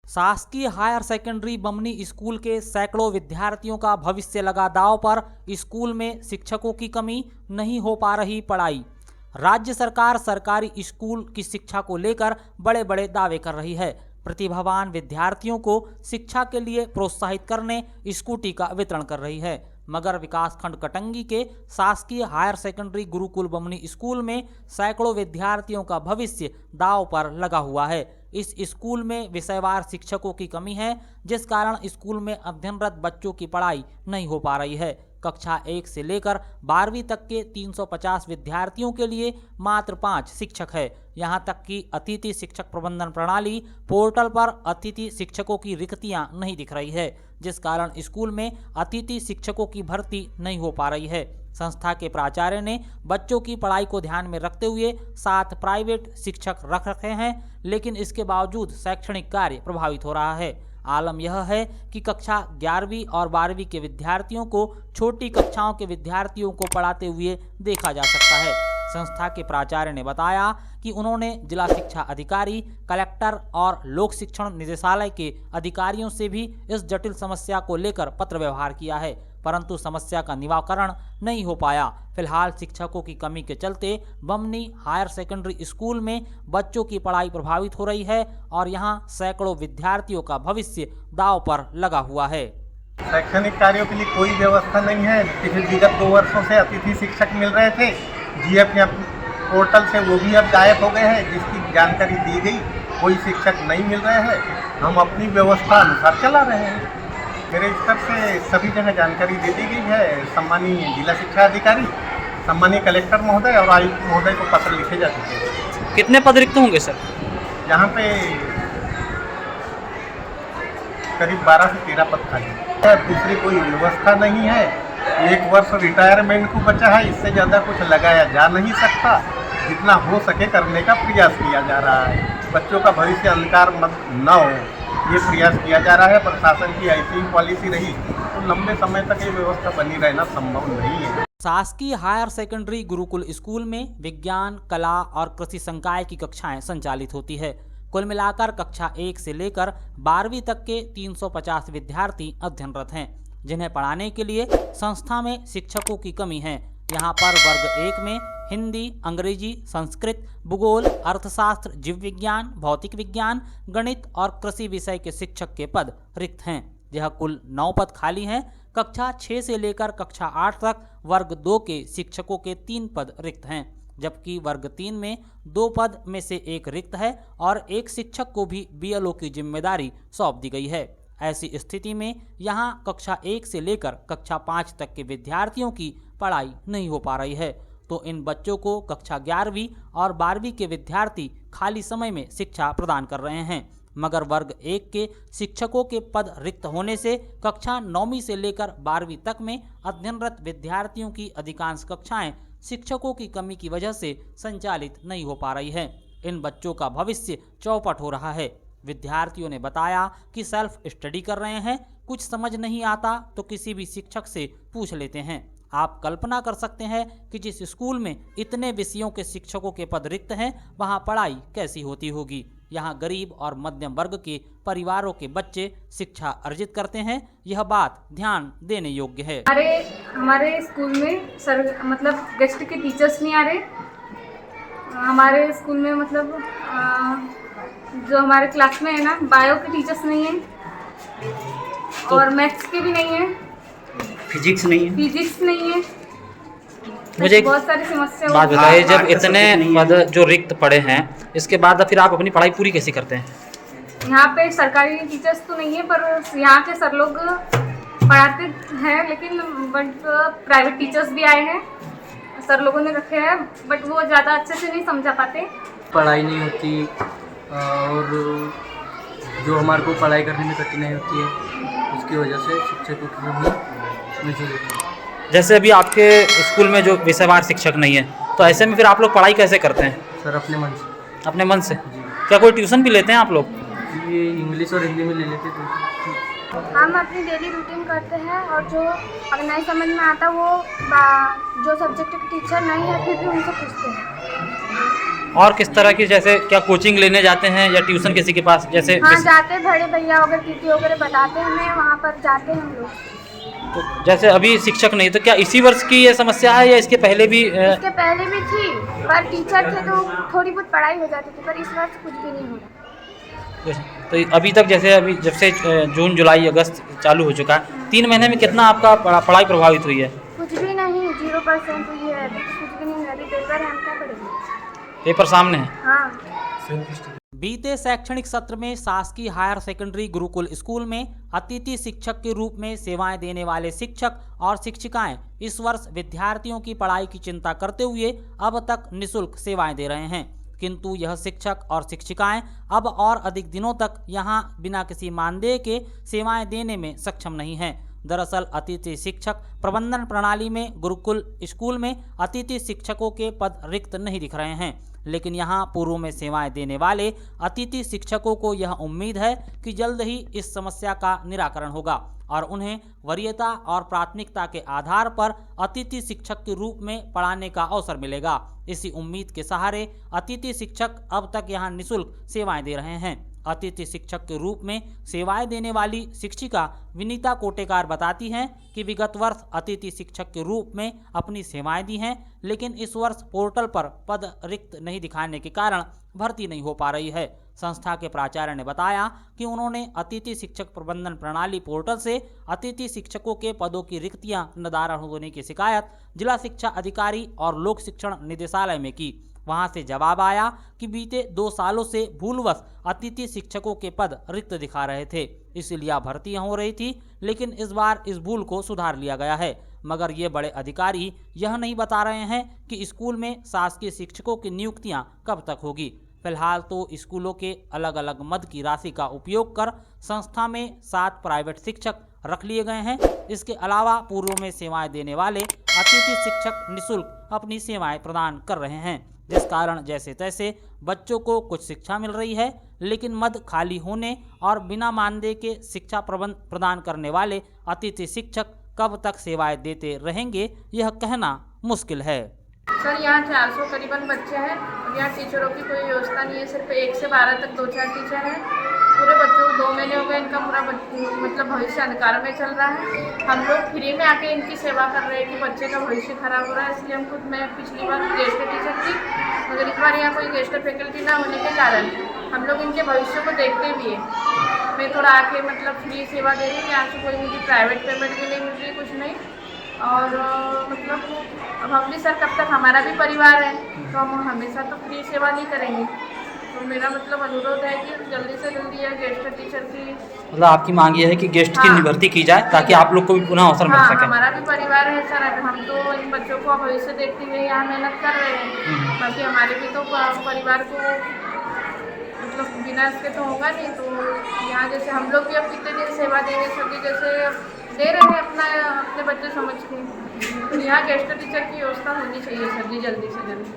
शासकीय higher secondary Bamni school के सैकड़ों विद्यार्थियों का भविष्य लगा दांव पर। स्कूल में शिक्षकों की कमी, नहीं हो पा रही पढ़ाई। राज्य सरकार सरकारी स्कूल की शिक्षा को लेकर बड़े बड़े दावे कर रही है। प्रतिभावान विद्यार्थियों को शिक्षा के लिए प्रोत्साहित करने स्कूटी का वितरण कर रही है, मगर विकासखंड कटंगी के शासकीय higher secondary Gurukul Bamni school में सैकड़ों विद्यार्थियों का भविष्य दांव पर लगा हुआ है। इस स्कूल में विषयवार शिक्षकों की कमी है, जिस कारण स्कूल में अध्ययनरत बच्चों की पढ़ाई नहीं हो पा रही है। कक्षा 1 से लेकर 12वीं तक के 350 विद्यार्थियों के लिए मात्र 5 शिक्षक है। यहां तक कि अतिथि शिक्षक प्रबंधन प्रणाली पोर्टल पर अतिथि शिक्षकों की रिक्तियां नहीं दिख रही है, जिस कारण स्कूल में अतिथि शिक्षकों की भर्ती नहीं हो पा रही है। संस्था के प्राचार्य ने बच्चों की पढ़ाई को ध्यान में रखते हुए 7 प्राइवेट शिक्षक रख रखे हैं, लेकिन इसके बावजूद शैक्षणिक कार्य प्रभावित हो रहा है। आलम यह है कि कक्षा 11वीं और 12वीं के विद्यार्थियों को छोटी कक्षाओं के विद्यार्थियों को पढ़ाते हुए देखा जा सकता है। संस्था के प्राचार्य ने बताया कि उन्होंने जिला शिक्षा अधिकारी, कलेक्टर और लोक शिक्षण निदेशालय के अधिकारियों से भी इस जटिल समस्या को लेकर पत्र व्यवहार किया है, परंतु समस्या का निराकरण नहीं हो पाया। फिलहाल शिक्षकों की कमी के चलते बमनी हायर सेकेंडरी स्कूल में बच्चों की पढ़ाई प्रभावित हो रही है और यहां सैकड़ों विद्यार्थियों का भविष्य दांव पर लगा हुआ है। शैक्षणिक कार्यों के लिए कोई व्यवस्था नहीं है। पिछले विगत 2 वर्षों से अतिथि शिक्षक मिल रहे थे, जीएफ या पोर्टल से, वो भी अब गायब हो गए हैं। जिसकी जानकारी दी गई, कोई शिक्षक नहीं मिल रहे हैं। हम अपनी व्यवस्था अनुसार चला रहे हैं। मेरे स्तर से सभी जगह जानकारी दे दी गई है। सम्मानीय जिला शिक्षा अधिकारी, सम्मानीय कलेक्टर महोदय और आयुक्त महोदय को पत्र लिखे जा चुके हैं। कितने पद रिक्त होंगे सर? यहाँ पे करीब 12 से 13 पद खाली है। दूसरी कोई व्यवस्था नहीं है। 1 वर्ष रिटायरमेंट को बचा है, इससे ज़्यादा कुछ लगाया जा नहीं सकता। जितना हो सके करने का प्रयास किया जा रहा है। बच्चों का भविष्य अंधकार मत न हो, ये प्रयास किया जा रहा है। प्रशासन की ऐसी पॉलिसी रही तो लंबे समय तक ये व्यवस्था बनी रहना संभव नहीं है। शासकीय हायर सेकेंडरी गुरुकुल स्कूल में विज्ञान, कला और कृषि संकाय की कक्षाएं संचालित होती है। कुल मिलाकर कक्षा 1 से लेकर 12वीं तक के 350 विद्यार्थी अध्ययनरत हैं, जिन्हें पढ़ाने के लिए संस्था में शिक्षकों की कमी है। यहाँ पर वर्ग 1 में हिंदी, अंग्रेजी, संस्कृत, भूगोल, अर्थशास्त्र, जीव विज्ञान, भौतिक विज्ञान, गणित और कृषि विषय के शिक्षक के पद रिक्त हैं। यह कुल 9 पद खाली हैं। कक्षा 6 से लेकर कक्षा 8 तक वर्ग 2 के शिक्षकों के 3 पद रिक्त हैं, जबकि वर्ग 3 में 2 पद में से 1 रिक्त है और 1 शिक्षक को भी बीएलओ की जिम्मेदारी सौंप दी गई है। ऐसी स्थिति में यहाँ कक्षा 1 से लेकर कक्षा 5 तक के विद्यार्थियों की पढ़ाई नहीं हो पा रही है, तो इन बच्चों को कक्षा 11वीं और 12वीं के विद्यार्थी खाली समय में शिक्षा प्रदान कर रहे हैं, मगर वर्ग 1 के शिक्षकों के पद रिक्त होने से कक्षा 9वीं से लेकर 12वीं तक में अध्ययनरत विद्यार्थियों की अधिकांश कक्षाएं शिक्षकों की कमी की वजह से संचालित नहीं हो पा रही है। इन बच्चों का भविष्य चौपट हो रहा है। विद्यार्थियों ने बताया कि सेल्फ स्टडी कर रहे हैं, कुछ समझ नहीं आता तो किसी भी शिक्षक से पूछ लेते हैं। आप कल्पना कर सकते हैं कि जिस स्कूल में इतने विषयों के शिक्षकों के पद रिक्त हैं, वहां पढ़ाई कैसी होती होगी। यहां गरीब और मध्यम वर्ग के परिवारों के बच्चे शिक्षा अर्जित करते हैं, यह बात ध्यान देने योग्य है। हमारे स्कूल में सर मतलब गेस्ट के टीचर्स नहीं आ रहे। हमारे स्कूल में मतलब जो हमारे क्लास में है ना, बायो के टीचर्स नहीं है और मैथ्स के भी नहीं है, फिजिक्स नहीं है। मुझे बहुत सारी समस्या बात बताइए, जब इतने पद जो रिक्त पड़े हैं, इसके बाद फिर आप अपनी पढ़ाई पूरी कैसे करते हैं? यहाँ पे सरकारी टीचर्स तो नहीं है, पर यहाँ के सर लोग पढ़ाते हैं, लेकिन बट प्राइवेट टीचर्स भी आए हैं, सर लोगों ने रखे हैं, बट वो ज़्यादा अच्छे से नहीं समझा पाते। पढ़ाई नहीं होती और जो हमारे को पढ़ाई करने में कठिनाई होती है, उसकी वजह से शिक्षकों की कमी महसूस होती है। जैसे अभी आपके स्कूल में जो विषयवार शिक्षक नहीं है, तो ऐसे में फिर आप लोग पढ़ाई कैसे करते हैं? सर अपने मन से। अपने मन से? क्या कोई ट्यूशन भी लेते हैं आप लोग? ये इंग्लिश और हिंदी में ले लेते थे। हम अपनी डेली रूटीन करते हैं और जो अगर नहीं समझ में आता वो जो सब्जेक्ट के टीचर नहीं है फिर भी उनसे पूछते हैं। और किस तरह की, जैसे क्या कोचिंग लेने जाते हैं या ट्यूशन किसी के पास, जैसे हाँ जाते हैं, बड़े भैया वगैरह दीदी वगैरह बताते हैं हमें, वहाँ पर जाते हैं हम लोग। तो जैसे अभी शिक्षक नहीं, तो क्या इसी वर्ष की ये समस्या है या इसके पहले भी इसके पहले भी थी, पर टीचर थे तो थोड़ी बहुत पढ़ाई हो जाती थी, पर इस वर्ष कुछ भी नहीं हो रहा। तो अभी तक, जैसे अभी जब से जून जुलाई अगस्त चालू हो चुका है, 3 महीने में कितना आपका पढ़ाई प्रभावित हुई है? कुछ भी नहीं, 0% हुई है अभी, कुछ भी नहीं है, अभी पेपर है, हम क्या पढ़ेंगे। पेपर सामने है। हाँ। बीते शैक्षणिक सत्र में शासकीय हायर सेकेंडरी गुरुकुल स्कूल में अतिथि शिक्षक के रूप में सेवाएं देने वाले शिक्षक और शिक्षिकाएं इस वर्ष विद्यार्थियों की पढ़ाई की चिंता करते हुए अब तक निःशुल्क सेवाएं दे रहे हैं, किंतु यह शिक्षक और शिक्षिकाएं अब और अधिक दिनों तक यहां बिना किसी मानदेय के सेवाएं देने में सक्षम नहीं हैं। दरअसल अतिथि शिक्षक प्रबंधन प्रणाली में गुरुकुल स्कूल में अतिथि शिक्षकों के पद रिक्त नहीं दिख रहे हैं, लेकिन यहां पूर्व में सेवाएं देने वाले अतिथि शिक्षकों को यह उम्मीद है कि जल्द ही इस समस्या का निराकरण होगा और उन्हें वरीयता और प्राथमिकता के आधार पर अतिथि शिक्षक के रूप में पढ़ाने का अवसर मिलेगा। इसी उम्मीद के सहारे अतिथि शिक्षक अब तक यहां निःशुल्क सेवाएं दे रहे हैं। अतिथि शिक्षक के रूप में सेवाएं देने वाली शिक्षिका विनीता कोटेकार बताती हैं कि विगत वर्ष अतिथि शिक्षक के रूप में अपनी सेवाएं दी हैं, लेकिन इस वर्ष पोर्टल पर पद रिक्त नहीं दिखाने के कारण भर्ती नहीं हो पा रही है। संस्था के प्राचार्य ने बताया कि उन्होंने अतिथि शिक्षक प्रबंधन प्रणाली पोर्टल से अतिथि शिक्षकों के पदों की रिक्तियां निर्धारण होने की शिकायत जिला शिक्षा अधिकारी और लोक शिक्षण निदेशालय में की। वहां से जवाब आया कि बीते 2 सालों से भूलवश अतिथि शिक्षकों के पद रिक्त दिखा रहे थे, इसलिए भर्तियां हो रही थी, लेकिन इस बार इस भूल को सुधार लिया गया है। मगर ये बड़े अधिकारी यह नहीं बता रहे हैं कि स्कूल में शासकीय शिक्षकों की नियुक्तियां कब तक होगी। फिलहाल तो स्कूलों के अलग अलग मद की राशि का उपयोग कर संस्था में 7 प्राइवेट शिक्षक रख लिए गए हैं। इसके अलावा पूर्व में सेवाएं देने वाले अतिथि शिक्षक निःशुल्क अपनी सेवाएं प्रदान कर रहे हैं, जिस कारण जैसे तैसे बच्चों को कुछ शिक्षा मिल रही है, लेकिन मद खाली होने और बिना मानदेय के शिक्षा प्रदान करने वाले अतिथि शिक्षक कब तक सेवाएं देते रहेंगे, यह कहना मुश्किल है। सर यहाँ 400 करीबन बच्चे हैं और यहाँ टीचरों की कोई व्यवस्था नहीं है, सिर्फ 1 से 12 तक 2-4 टीचर हैं। पूरे बच्चों को 2 महीने हो गए, इनका पूरा मतलब भविष्य अंधकार में चल रहा है। हम लोग फ्री में आके इनकी सेवा कर रहे हैं कि बच्चे का भविष्य खराब हो रहा है, इसलिए हम खुद, मैं पिछली बार गेस्ट टीचर थी, मगर इस बार यहाँ कोई गेस्ट फैकल्टी ना होने के कारण हम लोग इनके भविष्य को देखते भी है। मैं थोड़ा आके मतलब फ्री सेवा दे रही हूँ, यहाँ से कोई मुझे प्राइवेट पेमेंट भी नहीं मिल रही, कुछ नहीं। और मतलब अब हम भी सर कब तक, हमारा भी परिवार है तो हम हमेशा तो फ्री सेवा नहीं करेंगे। तो मेरा मतलब अनुरोध है कि जल्दी से जल्दी यह गेस्ट टीचर की, मतलब आपकी मांग ये है कि गेस्ट की भर्ती की जाए ताकि आप लोग को भी पुनः अवसर मिल सके। हमारा भी परिवार है सर, हम तो इन बच्चों को भविष्य देखते हुए यहाँ मेहनत कर रहे हैं, बाकी हमारे भी तो परिवार को मतलब बिना इसके तो होगा नहीं। तो यहाँ जैसे हम लोग भी अब कितने दिन सेवा देंगे सर जी, जैसे दे रहे हैं अपने बच्चे समझ के, तो यहाँ गेस्ट टीचर की व्यवस्था होनी चाहिए सर जी, जल्दी से जल्दी।